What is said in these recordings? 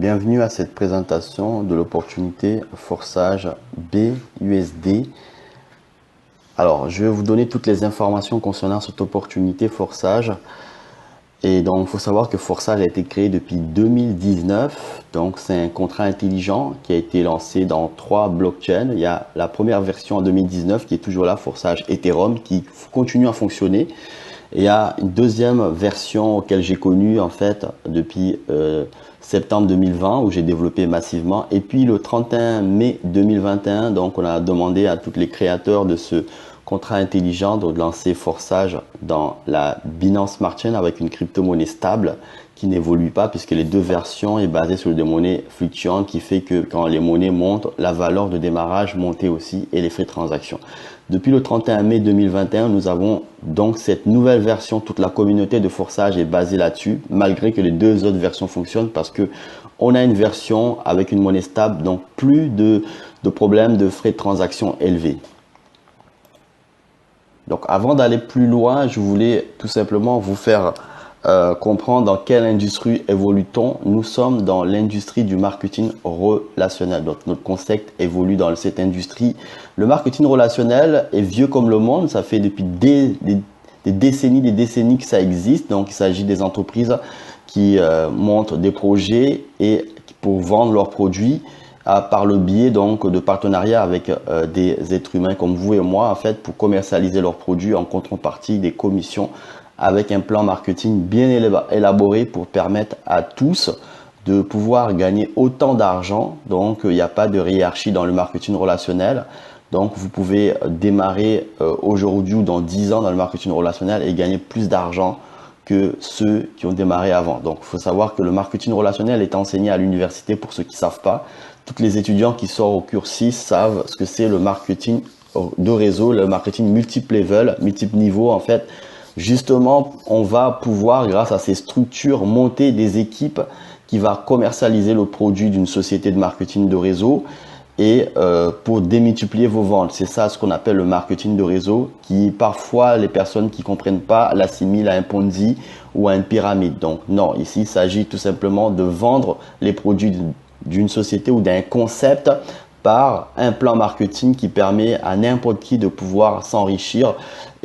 Bienvenue à cette présentation de l'opportunité forçage BUSD. Alors, je vais vous donner toutes les informations concernant cette opportunité forçage. Et donc, il faut savoir que Forçage a été créé depuis 2019. Donc, c'est un contrat intelligent qui a été lancé dans 3 blockchains. Il y a la première version en 2019 qui est toujours là, Forçage Ethereum, qui continue à fonctionner. Et il y a une deuxième version auquel j'ai connu en fait depuis septembre 2020 où j'ai développé massivement. Et puis le 31 mai 2021, donc on a demandé à tous les créateurs de ce contrat intelligent de lancer Forçage dans la Binance Smart Chain avec une crypto-monnaie stable qui n'évolue pas puisque les deux versions est basée sur des monnaies fluctuantes qui fait que quand les monnaies montent, la valeur de démarrage montait aussi et les frais de transaction. Depuis le 31 mai 2021, nous avons donc cette nouvelle version. Toute la communauté de Forçage est basée là-dessus, malgré que les deux autres versions fonctionnent parce que on a une version avec une monnaie stable, donc plus de problèmes de frais de transaction élevés. Donc avant d'aller plus loin, je voulais tout simplement vous faire comprendre dans quelle industrie évolue-t-on. Nous sommes dans l'industrie du marketing relationnel. Donc notre concept évolue dans cette industrie. Le marketing relationnel est vieux comme le monde. Ça fait depuis des décennies que ça existe. Donc il s'agit des entreprises qui montent des projets et pour vendre leurs produits par le biais donc de partenariats avec des êtres humains comme vous et moi en fait pour commercialiser leurs produits en contrepartie des commissions avec un plan marketing bien élaboré pour permettre à tous de pouvoir gagner autant d'argent. Donc il n'y a pas de hiérarchie dans le marketing relationnel. Donc vous pouvez démarrer aujourd'hui ou dans 10 ans dans le marketing relationnel et gagner plus d'argent que ceux qui ont démarré avant. Donc il faut savoir que le marketing relationnel est enseigné à l'université pour ceux qui ne savent pas. Tous les étudiants qui sortent au cursus savent ce que c'est le marketing de réseau, le marketing multiple level, multiple niveau en fait. Justement, on va pouvoir, grâce à ces structures, monter des équipes qui vont commercialiser le produit d'une société de marketing de réseau et pour démultiplier vos ventes. C'est ça ce qu'on appelle le marketing de réseau qui parfois les personnes qui comprennent pas l'assimilent à un Ponzi ou à une pyramide. Donc non, ici il s'agit tout simplement de vendre les produits d'une société ou d'un concept par un plan marketing qui permet à n'importe qui de pouvoir s'enrichir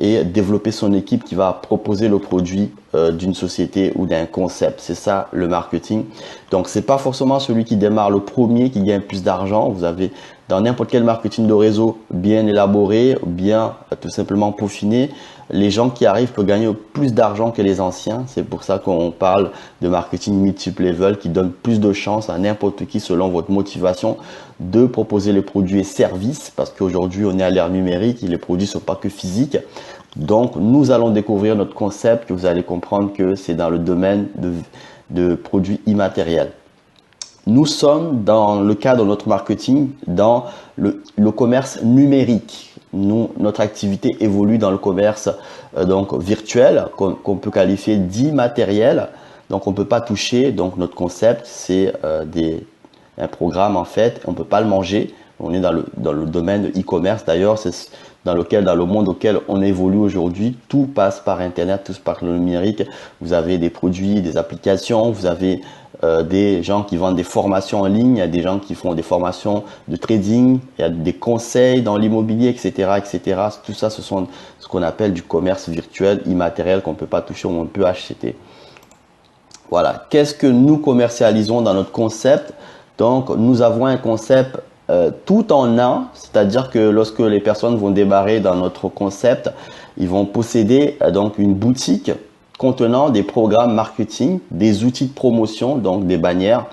et développer son équipe qui va proposer le produit d'une société ou d'un concept. C'est ça le marketing. Donc c'est pas forcément celui qui démarre le premier qui gagne plus d'argent. Vous avez dans n'importe quel marketing de réseau bien élaboré, bien tout simplement peaufiné, les gens qui arrivent peuvent gagner plus d'argent que les anciens. C'est pour ça qu'on parle de marketing multiple level qui donne plus de chance à n'importe qui selon votre motivation de proposer les produits et services parce qu'aujourd'hui on est à l'ère numérique et les produits ne sont pas que physiques. Donc nous allons découvrir notre concept que vous allez comprendre que c'est dans le domaine de produits immatériels. Nous sommes dans le cadre de notre marketing dans le commerce numérique. Notre activité évolue dans le commerce donc virtuel qu'on peut qualifier d'immatériel. Donc on ne peut pas toucher. Donc notre concept c'est un programme en fait. On ne peut pas le manger. On est dans le domaine de e-commerce. D'ailleurs c'est dans le monde auquel on évolue aujourd'hui. Tout passe par Internet, tout par le numérique. Vous avez des produits, des applications, vous avez des gens qui vendent des formations en ligne, il y a des gens qui font des formations de trading, il y a des conseils dans l'immobilier, etc., etc. Tout ça, ce sont ce qu'on appelle du commerce virtuel immatériel qu'on ne peut pas toucher ou on peut acheter. Voilà. Qu'est-ce que nous commercialisons dans notre concept? Donc, nous avons un concept tout en un, c'est-à-dire que lorsque les personnes vont débarrer dans notre concept, ils vont posséder donc une boutique contenant des programmes marketing, des outils de promotion, donc des bannières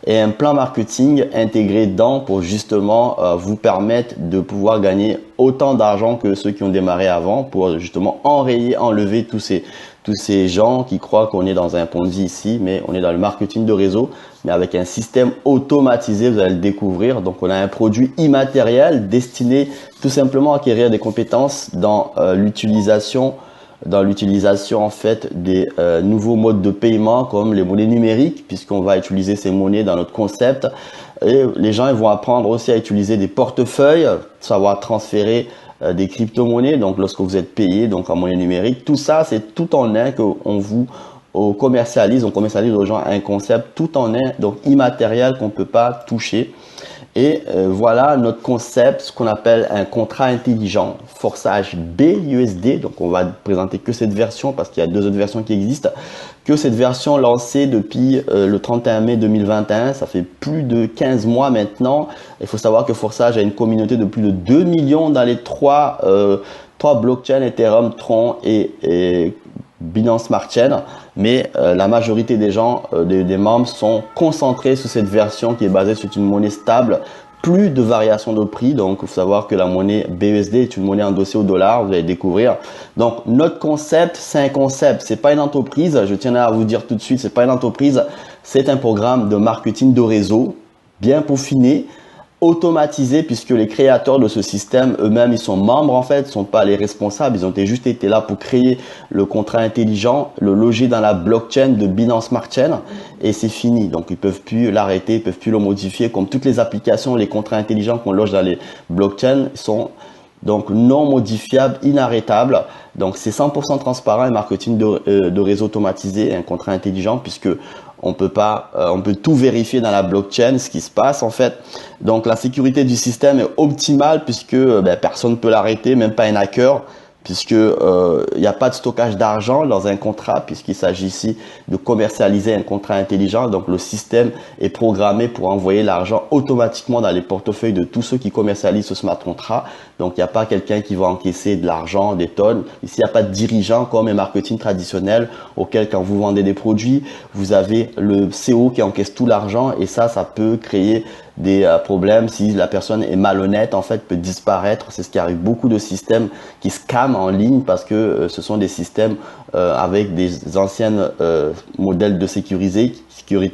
et un plan marketing intégré dedans pour justement vous permettre de pouvoir gagner autant d'argent que ceux qui ont démarré avant pour justement enlever tous ces gens qui croient qu'on est dans un Ponzi ici, mais on est dans le marketing de réseau, mais avec un système automatisé, vous allez le découvrir. Donc on a un produit immatériel destiné tout simplement à acquérir des compétences dans l'utilisation en fait des nouveaux modes de paiement comme les monnaies numériques puisqu'on va utiliser ces monnaies dans notre concept et les gens ils vont apprendre aussi à utiliser des portefeuilles, savoir transférer des crypto-monnaies donc lorsque vous êtes payé donc en monnaie numérique. Tout ça c'est tout en un qu'on vous on commercialise aux gens un concept tout en un, donc immatériel qu'on ne peut pas toucher. Et voilà notre concept, ce qu'on appelle un contrat intelligent, Forsage BUSD. Donc on va présenter que cette version parce qu'il y a deux autres versions qui existent. Que cette version lancée depuis le 31 mai 2021, ça fait plus de 15 mois maintenant. Il faut savoir que Forsage a une communauté de plus de 2 millions dans les trois blockchains, Ethereum, Tron et Binance Smart Chain, mais la majorité des gens, des membres sont concentrés sur cette version qui est basée sur une monnaie stable, plus de variations de prix. Donc, il faut savoir que la monnaie BUSD est une monnaie endossée au dollar, vous allez découvrir. Donc, notre concept, c'est un concept, c'est pas une entreprise. Je tiens à vous dire tout de suite, c'est pas une entreprise, c'est un programme de marketing de réseau bien peaufiné, automatisé, puisque les créateurs de ce système eux-mêmes, ils sont membres en fait, ils sont pas les responsables, ils ont juste été là pour créer le contrat intelligent, le loger dans la blockchain de Binance Smart Chain et c'est fini. Donc ils peuvent plus l'arrêter, ils peuvent plus le modifier. Comme toutes les applications, les contrats intelligents qu'on loge dans les blockchains sont donc non modifiables, inarrêtables. Donc c'est 100% transparent et marketing de réseau automatisé, un contrat intelligent, puisque on peut tout vérifier dans la blockchain, ce qui se passe en fait. Donc la sécurité du système est optimale puisque personne ne peut l'arrêter, même pas un hacker, puisque il n'y a pas de stockage d'argent dans un contrat, puisqu'il s'agit ici de commercialiser un contrat intelligent. Donc le système est programmé pour envoyer l'argent automatiquement dans les portefeuilles de tous ceux qui commercialisent ce smart contract. Donc il n'y a pas quelqu'un qui va encaisser de l'argent, des tonnes. Ici, il n'y a pas de dirigeant comme un marketing traditionnel auquel quand vous vendez des produits, vous avez le CO qui encaisse tout l'argent et ça peut créer des problèmes si la personne est malhonnête, en fait, peut disparaître. C'est ce qui arrive beaucoup de systèmes qui scamment en ligne parce que ce sont des systèmes avec des anciennes modèles de sécurité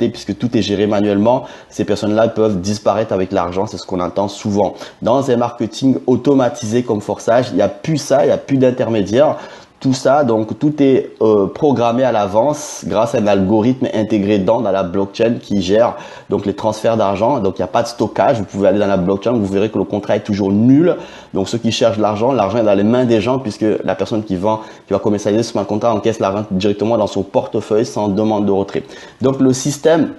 puisque tout est géré manuellement. Ces personnes-là peuvent disparaître avec l'argent, c'est ce qu'on entend souvent. Dans un marketing automatisé comme Forsage, il n'y a plus ça, il n'y a plus d'intermédiaire. Tout ça, donc tout est programmé à l'avance grâce à un algorithme intégré dans la blockchain qui gère donc les transferts d'argent. Donc il n'y a pas de stockage. Vous pouvez aller dans la blockchain, vous verrez que le contrat est toujours nul. Donc ceux qui cherchent l'argent est dans les mains des gens puisque la personne qui va commercialiser ce contrat encaisse l'argent directement dans son portefeuille sans demande de retrait. Donc le système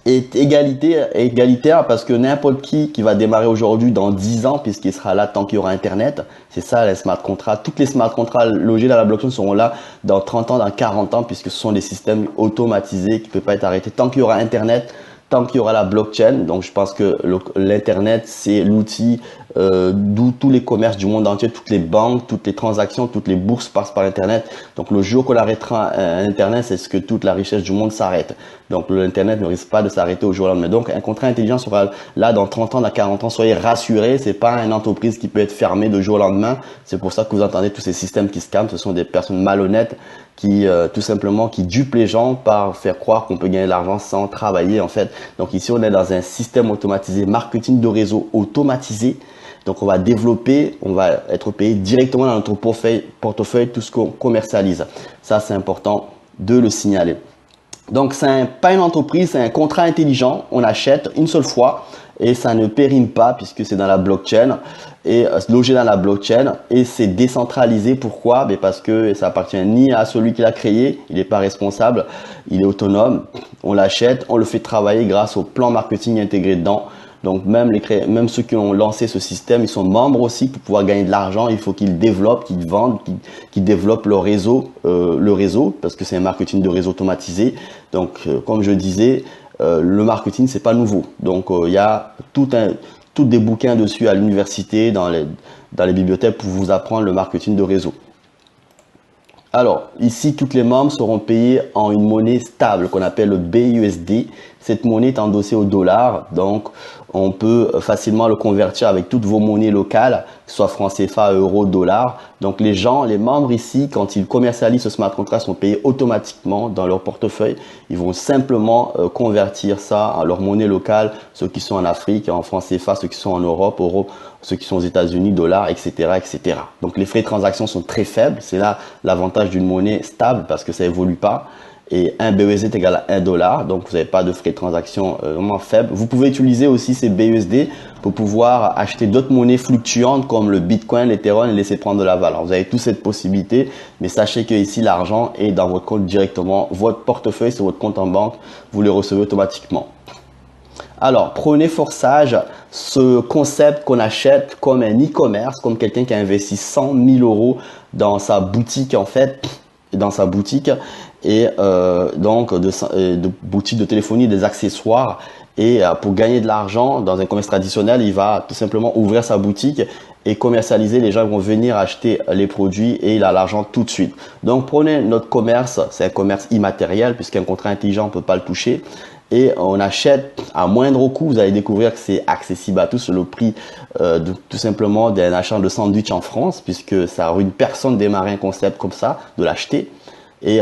est égalitaire parce que n'importe qui va démarrer aujourd'hui dans 10 ans puisqu'il sera là tant qu'il y aura Internet. C'est ça les smart contracts. Toutes les smart contracts logés dans la blockchain seront là dans 30 ans, dans 40 ans puisque ce sont des systèmes automatisés qui ne peuvent pas être arrêtés tant qu'il y aura Internet. Tant qu'il y aura la blockchain, donc je pense que l'Internet, c'est l'outil d'où tous les commerces du monde entier, toutes les banques, toutes les transactions, toutes les bourses passent par Internet. Donc le jour qu'on arrêtera Internet, c'est ce que toute la richesse du monde s'arrête. Donc l'Internet ne risque pas de s'arrêter au jour au lendemain. Donc un contrat intelligent sera là dans 30 ans, dans 40 ans. Soyez rassurés, c'est pas une entreprise qui peut être fermée de jour au lendemain. C'est pour ça que vous entendez tous ces systèmes qui scamment. Ce sont des personnes malhonnêtes qui tout simplement qui dupent les gens par faire croire qu'on peut gagner de l'argent sans travailler en fait. Donc ici on est dans un système automatisé, marketing de réseau automatisé. Donc on va développer, on va être payé directement dans notre portefeuille tout ce qu'on commercialise. Ça c'est important de le signaler. Donc c'est pas une entreprise, c'est un contrat intelligent. On achète une seule fois et ça ne périme pas puisque c'est dans la blockchain et logé dans la blockchain et c'est décentralisé. Pourquoi? Parce que ça appartient ni à celui qui l'a créé, il n'est pas responsable, il est autonome. On l'achète, on le fait travailler grâce au plan marketing intégré dedans. Donc même ceux qui ont lancé ce système, ils sont membres aussi pour pouvoir gagner de l'argent. Il faut qu'ils développent, qu'ils vendent, qu'ils développent leur réseau, parce que c'est un marketing de réseau automatisé. Donc comme je disais, le marketing c'est pas nouveau. Donc il y a tous des bouquins dessus à l'université, dans les bibliothèques pour vous apprendre le marketing de réseau. Alors, ici, toutes les membres seront payés en une monnaie stable qu'on appelle le BUSD. Cette monnaie est endossée au dollar, donc on peut facilement le convertir avec toutes vos monnaies locales, que ce soit franc CFA, euro, dollar. Donc les membres ici, quand ils commercialisent ce smart contract, sont payés automatiquement dans leur portefeuille. Ils vont simplement convertir ça en leur monnaie locale, ceux qui sont en Afrique, en franc CFA, ceux qui sont en Europe, euro, ceux qui sont aux États-Unis, dollars, etc., etc. Donc les frais de transaction sont très faibles. C'est là l'avantage d'une monnaie stable parce que ça évolue pas. et 1 BUSD est égal à 1 dollar. Donc, vous n'avez pas de frais de transaction vraiment faible. Vous pouvez utiliser aussi ces BUSD pour pouvoir acheter d'autres monnaies fluctuantes comme le Bitcoin, l'Ethereum et laisser prendre de la valeur. Vous avez toute cette possibilité, mais sachez que ici, l'argent est dans votre compte directement. Votre portefeuille, c'est votre compte en banque. Vous le recevez automatiquement. Alors, prenez Forsage, ce concept qu'on achète comme un e-commerce, comme quelqu'un qui a investi 100 000 euros dans sa boutique en fait, dans sa boutique et donc de boutique de téléphonie, des accessoires. Et pour gagner de l'argent dans un commerce traditionnel, il va tout simplement ouvrir sa boutique et commercialiser. Les gens vont venir acheter les produits et il a l'argent tout de suite. Donc, prenez notre commerce, c'est un commerce immatériel puisqu'un contrat intelligent, on ne peut pas le toucher. Et on achète à moindre coût. Vous allez découvrir que c'est accessible à tous. Le prix tout simplement d'un achat de sandwich en France, puisque ça ruine personne de démarrer un concept comme ça, de l'acheter. Et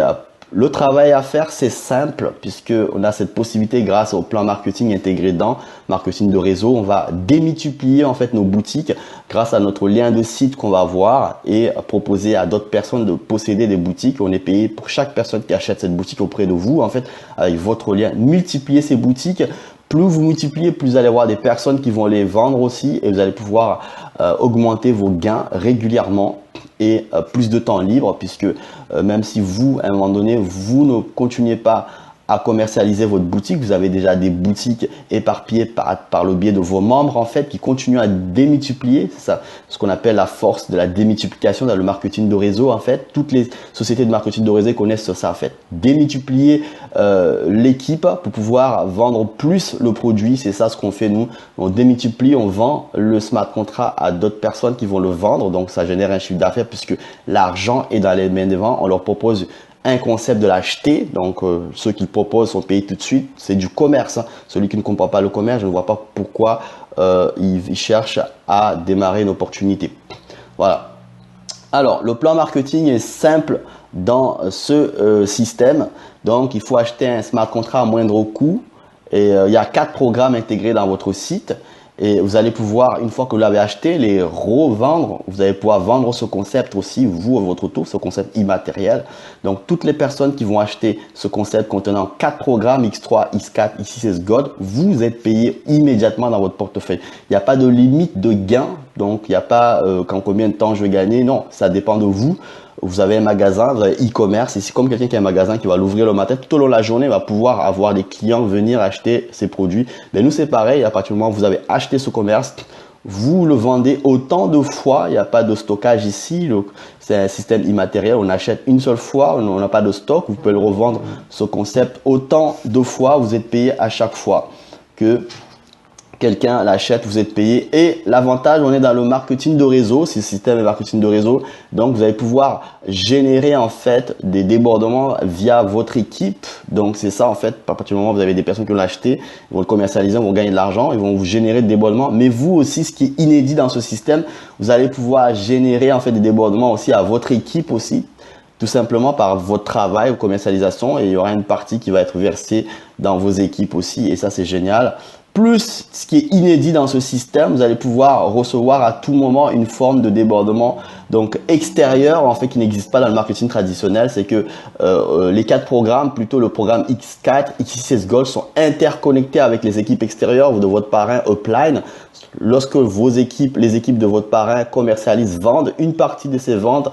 le travail à faire, c'est simple, puisque on a cette possibilité grâce au plan marketing intégré dans marketing de réseau. On va démultiplier en fait nos boutiques grâce à notre lien de site qu'on va avoir et proposer à d'autres personnes de posséder des boutiques. On est payé pour chaque personne qui achète cette boutique auprès de vous, en fait, avec votre lien. Multiplier ces boutiques. Plus vous multipliez, plus vous allez avoir des personnes qui vont les vendre aussi et vous allez pouvoir augmenter vos gains régulièrement et plus de temps libre puisque même si vous, à un moment donné, vous ne continuez pas à commercialiser votre boutique, vous avez déjà des boutiques éparpillées par le biais de vos membres en fait qui continuent à démultiplier. C'est ça ce qu'on appelle la force de la démultiplication dans le marketing de réseau en fait. Toutes les sociétés de marketing de réseau connaissent ça en fait. Démultiplier l'équipe pour pouvoir vendre plus le produit, c'est ça ce qu'on fait nous. On démultiplie, on vend le smart contract à d'autres personnes qui vont le vendre, donc ça génère un chiffre d'affaires puisque l'argent est dans les mains des ventes. On leur propose un concept de l'acheter, donc ceux qui proposent sont payés tout de suite, c'est du commerce. Hein. Celui qui ne comprend pas le commerce, je ne vois pas pourquoi il cherche à démarrer une opportunité. Voilà. Alors, le plan marketing est simple dans ce système. Donc, il faut acheter un smart contract à moindre coût. Et il y a 4 programmes intégrés dans votre site. Et vous allez pouvoir, une fois que vous l'avez acheté, les revendre. Vous allez pouvoir vendre ce concept aussi, vous, à votre tour, ce concept immatériel. Donc, toutes les personnes qui vont acheter ce concept contenant 4 programmes, X3, X4, X6 Gold, vous êtes payé immédiatement dans votre portefeuille. Il n'y a pas de limite de gain. Donc, il n'y a pas quand combien de temps je vais gagner. Non, ça dépend de vous. Vous avez un magasin, vous avez e-commerce, et c'est comme quelqu'un qui a un magasin qui va l'ouvrir le matin, tout au long de la journée, va pouvoir avoir des clients venir acheter ses produits. Mais nous, c'est pareil, à partir du moment où vous avez acheté ce commerce, vous le vendez autant de fois, il n'y a pas de stockage ici, c'est un système immatériel, on achète une seule fois, on n'a pas de stock, vous pouvez le revendre, ce concept, autant de fois, vous êtes payé à chaque fois que quelqu'un l'achète, vous êtes payé. Et l'avantage, on est dans le marketing de réseau, c'est le système de marketing de réseau. Donc, vous allez pouvoir générer en fait des débordements via votre équipe. Donc, c'est ça en fait. À partir du moment où vous avez des personnes qui vont l'acheter, ils vont le commercialiser, ils vont gagner de l'argent, ils vont vous générer des débordements. Mais vous aussi, ce qui est inédit dans ce système, vous allez pouvoir générer en fait des débordements aussi à votre équipe aussi. Tout simplement par votre travail, vos commercialisations, et il y aura une partie qui va être versée dans vos équipes aussi. Et ça, c'est génial. Plus, ce qui est inédit dans ce système, vous allez pouvoir recevoir à tout moment une forme de débordement donc extérieur en fait qui n'existe pas dans le marketing traditionnel. C'est que les 4 programmes, plutôt le programme X4, X6 Gold sont interconnectés avec les équipes extérieures de votre parrain upline. Lorsque vos équipes, les équipes de votre parrain commercialisent, vendent, une partie de ces ventes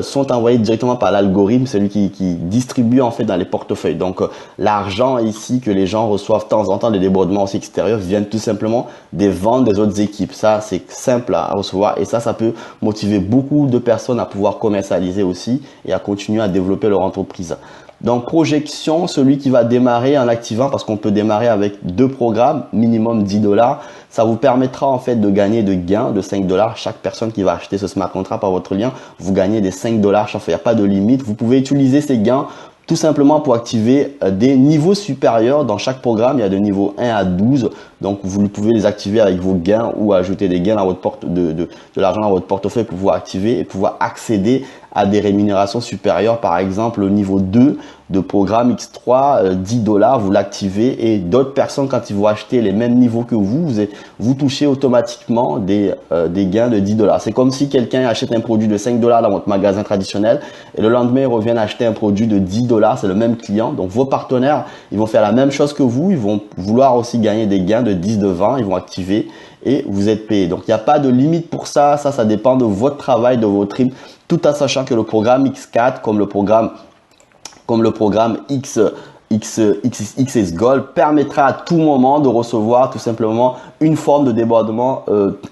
sont envoyées directement par l'algorithme, celui qui distribue en fait dans les portefeuilles. Donc l'argent ici que les gens reçoivent de temps en temps, les débordements aussi extérieurs viennent tout simplement des ventes des autres équipes. Ça, c'est simple à recevoir et ça peut motiver beaucoup de personnes à pouvoir commercialiser aussi et à continuer à développer leur entreprise. Donc, projection, celui qui va démarrer en activant, parce qu'on peut démarrer avec 2 programmes, minimum 10 $. Ça vous permettra en fait de gagner de gains de 5 $. Chaque personne qui va acheter ce smart contract par votre lien, vous gagnez des 5 $. Chaque fois, il n'y a pas de limite. Vous pouvez utiliser ces gains tout simplement pour activer des niveaux supérieurs. Dans chaque programme, il y a de niveau 1 à 12. Donc, vous pouvez les activer avec vos gains ou ajouter des gains dans votre de l'argent dans votre portefeuille pour pouvoir activer et pouvoir accéder à des rémunérations supérieures. Par exemple, au niveau 2 de programme X3, 10 $, vous l'activez et d'autres personnes, quand ils vont acheter les mêmes niveaux que vous touchez automatiquement des gains de 10 $. C'est comme si quelqu'un achète un produit de 5 $ dans votre magasin traditionnel et le lendemain, il revient acheter un produit de 10 $. C'est le même client. Donc, vos partenaires, ils vont faire la même chose que vous. Ils vont vouloir aussi gagner des gains de 10, de 20. Ils vont activer et vous êtes payé. Donc, il n'y a pas de limite pour ça. Ça dépend de votre travail, de votre rythme, tout en sachant que le programme X4, comme le programme XS Gold, permettra à tout moment de recevoir tout simplement une forme de débordement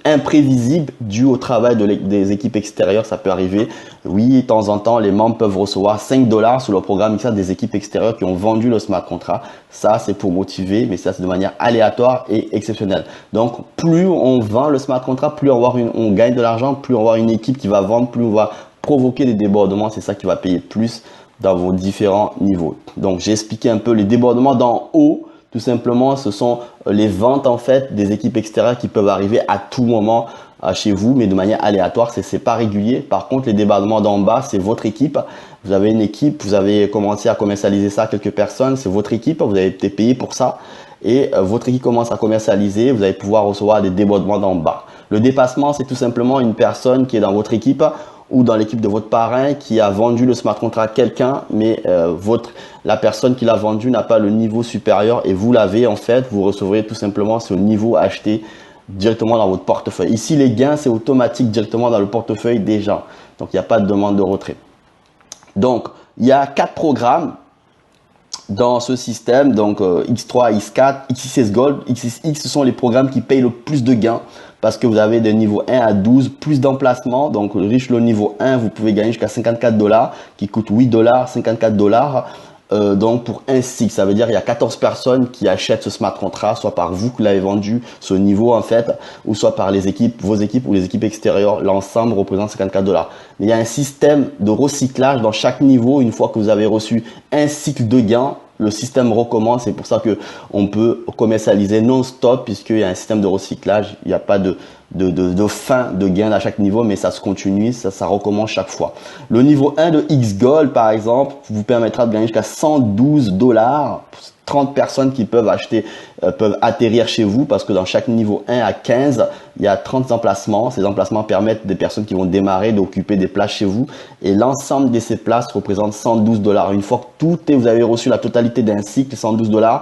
imprévisible dû au travail des équipes extérieures. Ça peut arriver. Oui, de temps en temps, les membres peuvent recevoir 5 $ sur le programme X4 des équipes extérieures qui ont vendu le smart contract. Ça, c'est pour motiver, mais ça, c'est de manière aléatoire et exceptionnelle. Donc, plus on vend le smart contract, plus on gagne de l'argent, plus on va avoir une équipe qui va vendre, plus on va provoquer des débordements. C'est ça qui va payer plus dans vos différents niveaux. Donc, j'ai expliqué un peu les débordements d'en haut. Tout simplement, ce sont les ventes en fait des équipes extérieures qui peuvent arriver à tout moment chez vous, mais de manière aléatoire, c'est pas régulier. Par contre, les débordements d'en bas, c'est votre équipe. Vous avez une équipe, vous avez commencé à commercialiser ça à quelques personnes, c'est votre équipe, vous avez été payé pour ça. Et votre équipe commence à commercialiser, vous allez pouvoir recevoir des débordements d'en bas. Le dépassement, c'est tout simplement une personne qui est dans votre équipe ou dans l'équipe de votre parrain qui a vendu le smart contract à quelqu'un, mais la personne qui l'a vendu n'a pas le niveau supérieur et vous l'avez en fait, vous recevrez tout simplement ce niveau acheté directement dans votre portefeuille. Ici, les gains, c'est automatique directement dans le portefeuille des gens. Donc, il n'y a pas de demande de retrait. Donc, il y a 4 programmes dans ce système. Donc, X3, X4, XS Gold, XSX, ce sont les programmes qui payent le plus de gains parce que vous avez des niveaux 1 à 12, plus d'emplacements. Donc, riche le niveau 1, vous pouvez gagner jusqu'à 54 $, qui coûte 8 $, 54 $. Donc pour un cycle, ça veut dire il y a 14 personnes qui achètent ce smart contract, soit par vous qui l'avez vendu, ce niveau en fait, ou soit par les équipes, vos équipes ou les équipes extérieures. L'ensemble représente 54 $. Mais il y a un système de recyclage dans chaque niveau. Une fois que vous avez reçu un cycle de gain, le système recommence. C'est pour ça que on peut commercialiser non-stop puisqu'il y a un système de recyclage. Il n'y a pas de fin de gain à chaque niveau, mais ça se continue, ça recommence chaque fois. Le niveau 1 de X Gold, par exemple, vous permettra de gagner jusqu'à 112 $. 30 personnes qui peuvent atterrir chez vous parce que dans chaque niveau 1 à 15, il y a 30 emplacements. Ces emplacements permettent des personnes qui vont démarrer d'occuper des places chez vous et l'ensemble de ces places représente 112 $. Une fois que vous avez reçu la totalité d'un cycle, 112 $,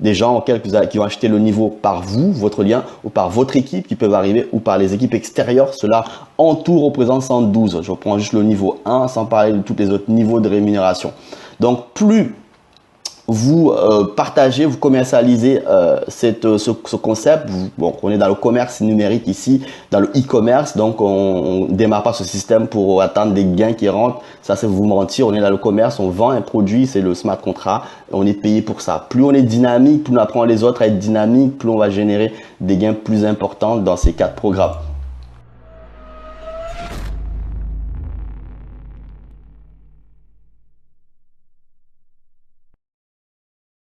des gens qui vont acheter le niveau par vous, votre lien, ou par votre équipe qui peuvent arriver, ou par les équipes extérieures. Cela en tout représente 112. Je prends juste le niveau 1 sans parler de tous les autres niveaux de rémunération. Donc, plus vous partagez, vous commercialisez ce concept. On est dans le commerce numérique ici, dans le e-commerce, donc on démarre pas ce système pour attendre des gains qui rentrent. Ça, c'est vous mentir. On est dans le commerce, on vend un produit, c'est le smart contract, et on est payé pour ça. Plus on est dynamique, plus on apprend les autres à être dynamique, plus on va générer des gains plus importants dans ces 4 programmes.